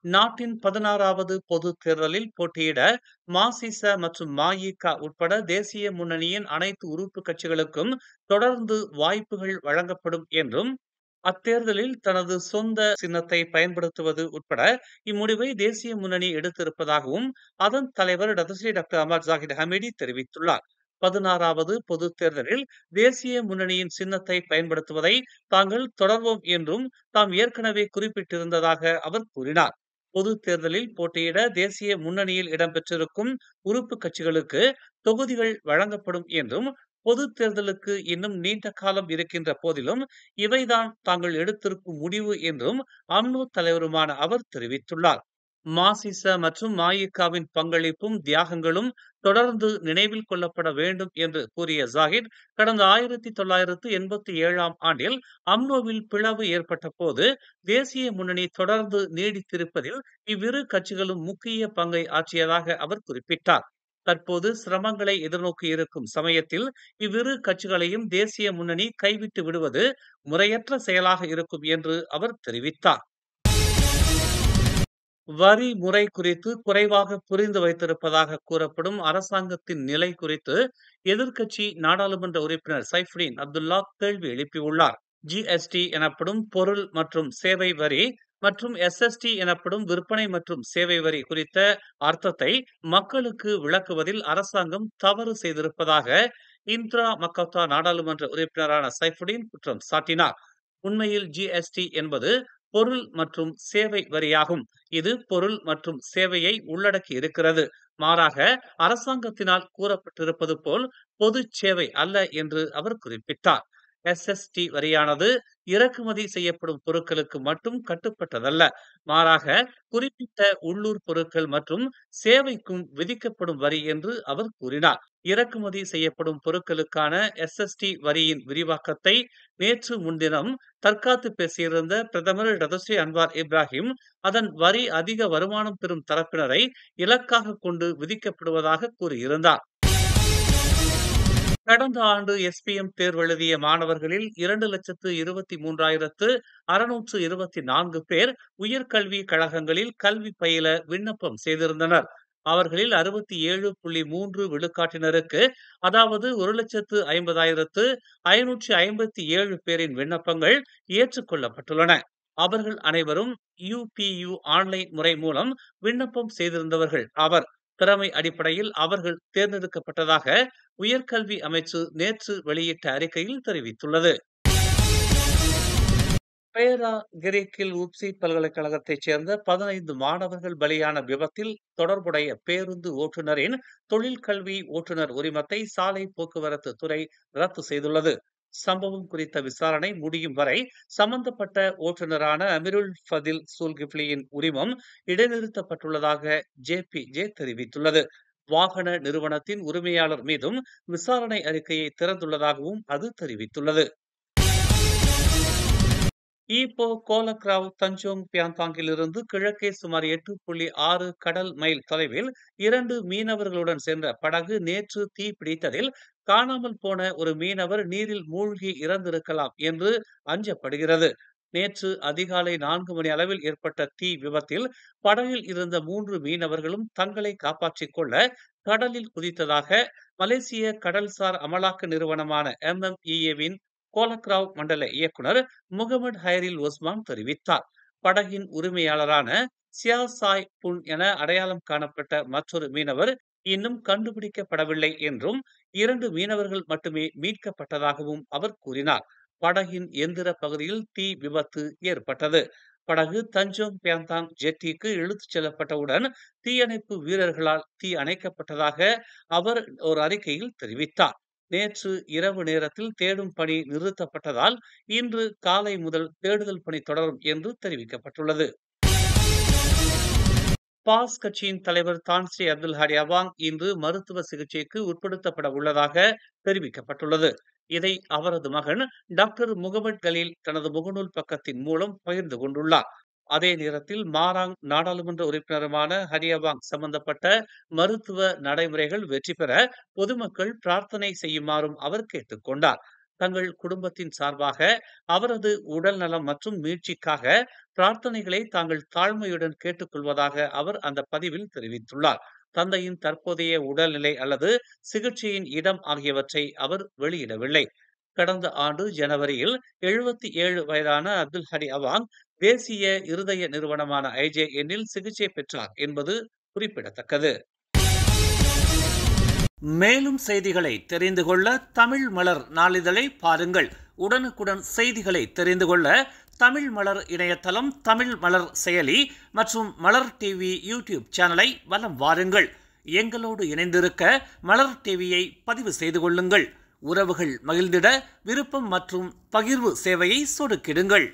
நாட்டின் 16வது பொதுத் தேர்தலில் போட்டியிட மசிச மற்றும் மஇக உட்பட தேசிய முன்னணியின் அனைத்து உறுப்பு கட்சிகளுக்கும் தொடர்ந்து வாய்ப்புகள் வழங்கப்படும் என்றும், அத்தேர்தலில் தனது சொந்த சின்னத்தை பயன்படுத்துவது உட்பட இம்முடிவை தேசிய முன்னணி எடுத்திருப்பதாகவும் அதன் தலைவர் டதஸ்ரீ டாக்டர் அமர் ஜாகிர் ஹமீடி தெரிவித்துள்ளார். 16வது பொதுத் தேர்தலில் தேசிய முன்னணியின் சின்னத்தை பயன்படுத்துவதை தாங்கள் தொடர்வோம் என்றும் தாம் ஏற்கனவே குறிப்பிட்டிருந்ததாக அவர் கூறினார். பொதுத் தேர்தலில் போட்டியிட தேசிய முன்னணியில் இடம்பெற்றிருக்கும் உறுப்பு கட்சிகளுக்கு தொகுதிகள் வழங்கப்படும் என்றும், பொதுத் தேர்தலுக்கு இன்னும் நீண்ட காலம் இருக்கின்ற போதிலும் இவைதான் தாங்கள் எடுத்திருக்கும் முடிவு என்றும் அம்னோ தலைவருமான அவர் தெரிவித்துள்ளார். மசிச மற்றும் மஇகவின் பங்களிப்பும் தியாகங்களும் தொடர்ந்து நினைவில் கொள்ளப்பட வேண்டும் என்று கூறிய ஜாகிர், கடந்த 1987ஆம் ஆண்டில் அம்னோவில் பிளவு ஏற்பட்ட போது தேசிய முன்னணி தொடர்ந்து நீடித்திருப்பதில் இவ்விரு கட்சிகளும் முக்கிய பங்கை ஆற்றியதாக அவர் குறிப்பிட்டார். தற்போது சிரமங்களை எதிர்நோக்கி இருக்கும் சமயத்தில் இவ்விரு கட்சிகளையும் தேசிய முன்னணி கைவிட்டு விடுவது முறையற்ற செயலாக இருக்கும் என்று அவர் தெரிவித்தார். வரி முறை குறித்து குறைவாக புரிந்து வைத்திருப்பதாக கூறப்படும் அரசாங்கத்தின் நிலை குறித்து எதிர்க்கட்சி நாடாளுமன்ற உறுப்பினர் சைஃபுடீன் அப்துல்லா கேள்வி எழுப்பியுள்ளார். ஜிஎஸ்டி எனப்படும் பொருள் மற்றும் சேவை வரி மற்றும் எஸ்எஸ்டி எனப்படும் விற்பனை மற்றும் சேவை வரி குறித்த அர்த்தத்தை மக்களுக்கு விளக்குவதில் அரசாங்கம் தவறு செய்திருப்பதாக இந்திரா மக்கௌத்தா நாடாளுமன்ற உறுப்பினரான சைஃபுடீன் குற்றம் சாட்டினார். உண்மையில் ஜிஎஸ்டி என்பது பொருள் மற்றும் சேவை வரியாகும். இது பொருள் மற்றும் சேவையை உள்ளடக்கி இருக்கிறது. மாறாக அரசாங்கத்தினால் கூறப்பட்டிருப்பது போல் பொது சேவை அல்ல என்று அவர் குறிப்பிட்டார். எஸ்எஸ்டி வரியானது இறக்குமதி செய்யப்படும் பொருட்களுக்கு மட்டும் கட்டுப்பட்டதல்ல, மாறாக குறிப்பிட்ட உள்ளூர் பொருட்கள் மற்றும் சேவைக்கும் விதிக்கப்படும் வரி என்று அவர் கூறினார். இறக்குமதி செய்யப்படும் பொருட்களுக்கான எஸ்எஸ்டி வரியின் விரிவாக்கத்தை நேற்று முன்தினம் தற்காத்து பேசியிருந்த பிரதமர் டதஸ்ரீ அன்வார் இப்ராஹிம், அதன் வரி அதிக வருமானம் பெறும் தரப்பினரை இலக்காக கொண்டு விதிக்கப்படுவதாக கூறியிருந்தார். கடந்த ஆண்டு எஸ்பிஎம் தேர்வு எழுதிய மாணவர்களில் 2,23,624 பேர் உயர்கல்வி கழகங்களில் கல்வி பயில விண்ணப்பம் செய்திருந்தனர். அவர்களில் 67.3 விழுக்காட்டினருக்கு, அதாவது 1,50,557 பேரின் விண்ணப்பங்கள் ஏற்றுக்கொள்ளப்பட்டுள்ளன. அவர்கள் அனைவரும் யுபியு ஆன்லைன் முறை மூலம் விண்ணப்பம் செய்திருந்தவர்கள் ஆவர். திறமை அடிப்படையில் அவர்கள் தேர்ந்தெடுக்கப்பட்டதாக உயர்கல்வி அமைச்சு நேற்று வெளியிட்ட அறிக்கையில் தெரிவித்துள்ளது. பேரா கிரேக்கில் உப்சி பல்கலைக்கழகத்தைச் சேர்ந்த 15 மாணவர்கள் பலியான விபத்தில் தொடர்புடைய பேருந்து ஓட்டுநரின் தொழிற்கல்வி ஓட்டுநர் உரிமத்தை சாலை போக்குவரத்து துறை ரத்து செய்துள்ளது. சம்பவம் குறித்த விசாரணை முடியும் வரை சம்பந்தப்பட்ட ஓட்டுநரான அமிருல் ஃபதில் சூல்கிப்லியின் உரிமம் இடைநிறுத்தப்பட்டுள்ளதாக ஜேபிஜே தெரிவித்துள்ளது. வாகன நிறுவனத்தின் உரிமையாளர் மீதும் விசாரணை அறிக்கையை திறந்துள்ளதாகவும் அது தெரிவித்துள்ளது. ஈப்போ கோலக்ராவ் தஞ்சோங் பியாந்தாங்கிலிருந்து கிழக்கே சுமார் 8.6 கடல் மைல் தொலைவில் 2 மீனவர்களுடன் சென்ற படகு நேற்று தீப்பிடித்ததில் காணாமல் போன ஒரு மீனவர் நீரில் மூழ்கி இறந்திருக்கலாம் என்று அஞ்சப்படுகிறது. நேற்று அதிகாலை 4 மணி அளவில் ஏற்பட்ட தீ விபத்தில் படகில் இருந்த 3 மீனவர்களும் தங்களை காப்பாற்றிக் கொள்ள கடலில் குதித்ததாக மலேசிய கடல்சார் அமலாக்க நிறுவனமான MMEA-வின் கோலக்ராவ் மண்டல இயக்குனர் முகமது ஹைரில் ஒஸ்மான் தெரிவித்தார். படகின் உரிமையாளரான சியாசாய் புன் என அடையாளம் காணப்பட்ட மற்றொரு மீனவர் இன்னும் கண்டுபிடிக்கப்படவில்லை என்றும் 2 மீனவர்கள் மட்டுமே மீட்கப்பட்டதாகவும் அவர் கூறினார். படகின் எந்திர பகுதியில் தீ விபத்து ஏற்பட்டது. படகு தஞ்சோங் பியாந்தாங் ஜெட்டிக்கு இழுத்துச் செல்லப்பட்டவுடன் தீயணைப்பு வீரர்களால் தீ அணைக்கப்பட்டதாக அவர் ஒரு அறிக்கையில் தெரிவித்தார். நேற்று இரவு நேரத்தில் தேடும் பணி நிறுத்தப்பட்டதால் இன்று காலை முதல் தேடுதல் பணி தொடரும் என்று தெரிவிக்கப்பட்டுள்ளது. பாஸ் கட்சியின் தலைவர் தான் ஸ்ரீ அப்துல் ஹாடி அவாங் இன்று மருத்துவ சிகிச்சைக்கு உட்படுத்தப்பட உள்ளதாக தெரிவிக்கப்பட்டுள்ளது. இதை அவரது மகன் டாக்டர் முகமது கலீல் தனது முகநூல் பக்கத்தின் மூலம் பகிர்ந்து கொண்டுள்ளார். அதே நேரத்தில் மாராங் நாடாளுமன்ற உறுப்பினருமான ஹரியவாங் சம்பந்தப்பட்ட மருத்துவ நடைமுறைகள் வெற்றி பெற பொதுமக்கள் பிரார்த்தனை செய்யுமாறும் அவர் கேட்டுக் கொண்டார். தங்கள் குடும்பத்தின் சார்பாக அவரது உடல் நலம் மற்றும் மீட்சிக்காக பிரார்த்தனைகளை தாங்கள் தாழ்மையுடன் கேட்டுக்கொள்வதாக அவர் அந்த பதிவில் தெரிவித்துள்ளார். தந்தையின் தற்போதைய உடல்நிலை அல்லது சிகிச்சையின் இடம் ஆகியவற்றை அவர் வெளியிடவில்லை. கடந்த ஆண்டு ஜனவரியில் 77 வயதான அப்துல் ஹடி அவாங் தேசிய இருதய நிறுவனமான IJN-இல் சிகிச்சை பெற்றார் என்பது குறிப்பிடத்தக்கது. மேலும் செய்திகளை தெரிந்து கொள்ள தமிழ் மலர் நாளிதழை பாருங்கள். உடனுக்குடன் செய்திகளை தெரிந்து கொள்ள தமிழ் மலர் இணையதளம், தமிழ் மலர் செயலி மற்றும் மலர் டிவி யூடியூப் சேனலை வலம் வாருங்கள். எங்களோடு இணைந்திருக்க மலர் டிவியை பதிவு செய்து கொள்ளுங்கள். உறவுகள் மகிழ்ந்திட விருப்பம் மற்றும் பகிர்வு சேவையை சொடுக்கிடுங்கள்.